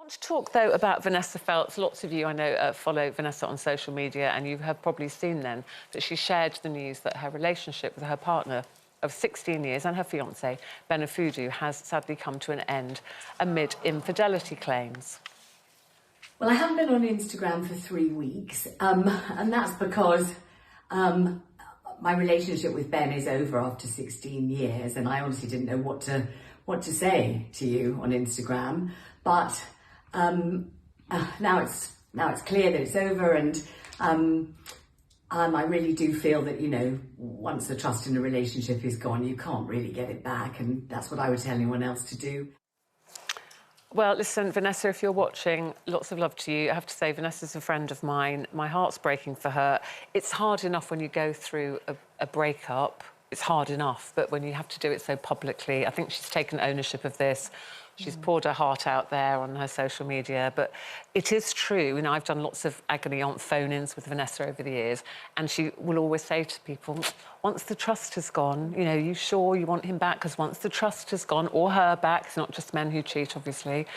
I want to talk, though, about Vanessa Feltz. Lots of you, I know, follow Vanessa on social media, and you have probably seen then that she shared the news that her relationship with her partner of 16 years and her fiancé, Ben Ofoedu, has sadly come to an end amid infidelity claims. Well, I haven't been on Instagram for 3 weeks, and that's because my relationship with Ben is over after 16 years, and I honestly didn't know what to say to you on Instagram. But now it's clear that it's over, and I really do feel that, you know, once the trust in a relationship is gone, you can't really get it back, and that's what I would tell anyone else to do. Well, listen, Vanessa, if you're watching, lots of love to you. I have to say, Vanessa's a friend of mine. My heart's breaking for her. It's hard enough when you go through a breakup. It's hard enough, but when you have to do it so publicly, I think she's taken ownership of this. She's poured her heart out there on her social media. But it is true, you know, I've done lots of agony aunt phone-ins with Vanessa over the years, and she will always say to people, once the trust has gone, you know, you sure you want him back? Because once the trust has gone, or her back, it's not just men who cheat, obviously,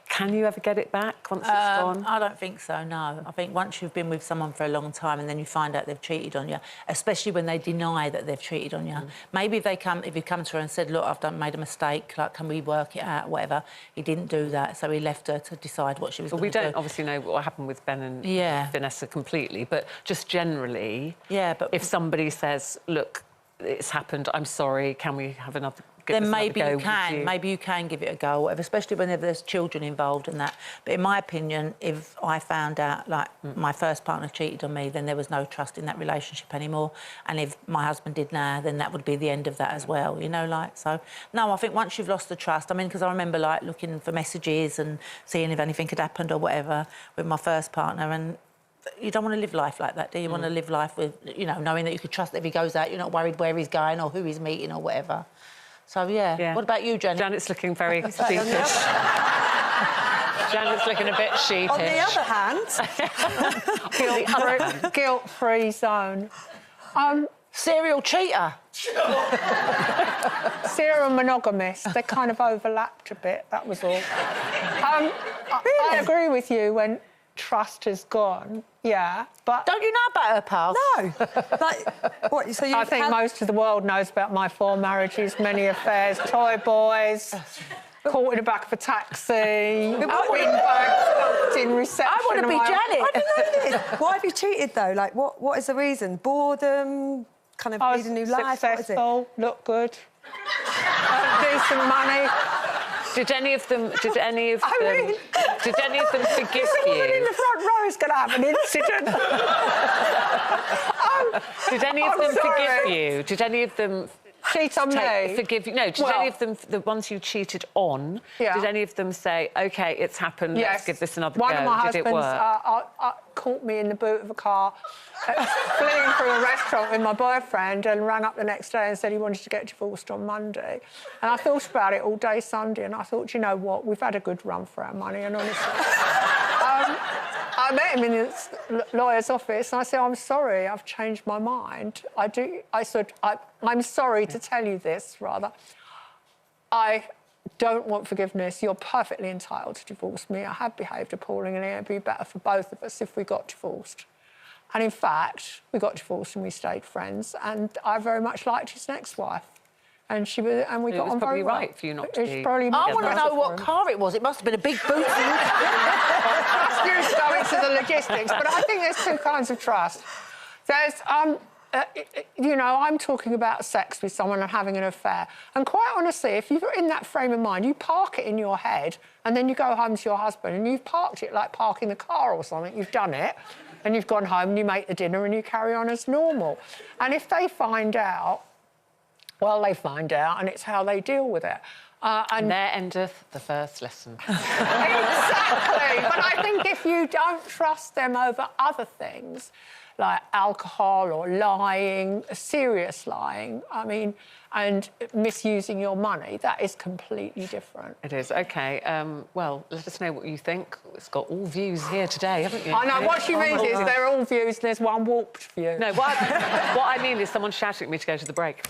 can you ever get it back once it's gone? I don't think so, no. I think once you've been with someone for a long time and then you find out they've cheated on you, especially when they deny that they've cheated on you. Maybe if you come to her and said, look, I've made a mistake, like, can we work it out, whatever. He didn't do that, so he left her to decide what she was going to do. We don't obviously know what happened with Ben and Vanessa completely, but just generally, but if somebody says, look, it's happened, I'm sorry, can we have another... Then maybe you can. Maybe you can give it a go, whatever, especially whenever there's children involved in that. But in my opinion, if I found out, like, my first partner cheated on me, then there was no trust in that relationship anymore. And if my husband did now, then that would be the end of that as well, you know, like, so... No, I think once you've lost the trust, I mean, because I remember, like, looking for messages and seeing if anything had happened or whatever with my first partner, and you don't want to live life like that, do you? You want to live life with, you know, knowing that you could trust that if he goes out, you're not worried where he's going or who he's meeting or whatever. So, yeah. What about you, Janet? Janet's looking very sheepish. Janet's looking a bit sheepish. On the other hand... Guilt-free zone. Serial cheater. Serial monogamist. They kind of overlapped a bit, that was all. I agree with you when trust is gone, but... Don't you know about her past? No. Like, what, so I think most of the world knows about my 4 marriages, many affairs, toy boys, caught in the back of a taxi, bin bags in reception... I want to be Janet. I don't know this. Why have you cheated, though? Like, what is the reason? Boredom? Kind of lead a new life? Successful, look good, decent money... Did any of them forgive you? The woman in the front row is going to have an incident. Did any of them forgive you? Did any of them cheat on me? Forgive you? No. Did any of them, the ones you cheated on? Did any of them say, "OK, it's happened. Let's give this another go"? One of my husbands caught me in the boot of a car, fleeing through a restaurant with my boyfriend, and rang up the next day and said he wanted to get divorced on Monday. And I thought about it all day Sunday, and I thought, you know what, we've had a good run for our money, and honestly... I met him in his lawyer's office, and I said, I'm sorry, I've changed my mind. I said, I'm sorry to tell you this, rather. I don't want forgiveness. You're perfectly entitled to divorce me. I have behaved appallingly, and it'd be better for both of us if we got divorced. And in fact, we got divorced and we stayed friends, and I very much liked his next wife. And we got on very well. It was probably right for you not to be... I want to know what car it was. It must have been a big boot. Excuse going to the logistics, but I think there's 2 kinds of trust. There's, you know, I'm talking about sex with someone and having an affair. And quite honestly, if you're in that frame of mind, you park it in your head and then you go home to your husband and you've parked it like parking the car or something. You've done it and you've gone home and you make the dinner and you carry on as normal. And if they find out, well, they find out, and it's how they deal with it. And there endeth the first lesson. Exactly. But I think if you don't trust them over other things, like alcohol or lying, serious lying, I mean, and misusing your money, that is completely different. It is. OK, well, let us know what you think. It's got all views here today, haven't you? I know. What she means is they're all views and there's one warped view. No, what I mean is someone shouting at me to go to the break.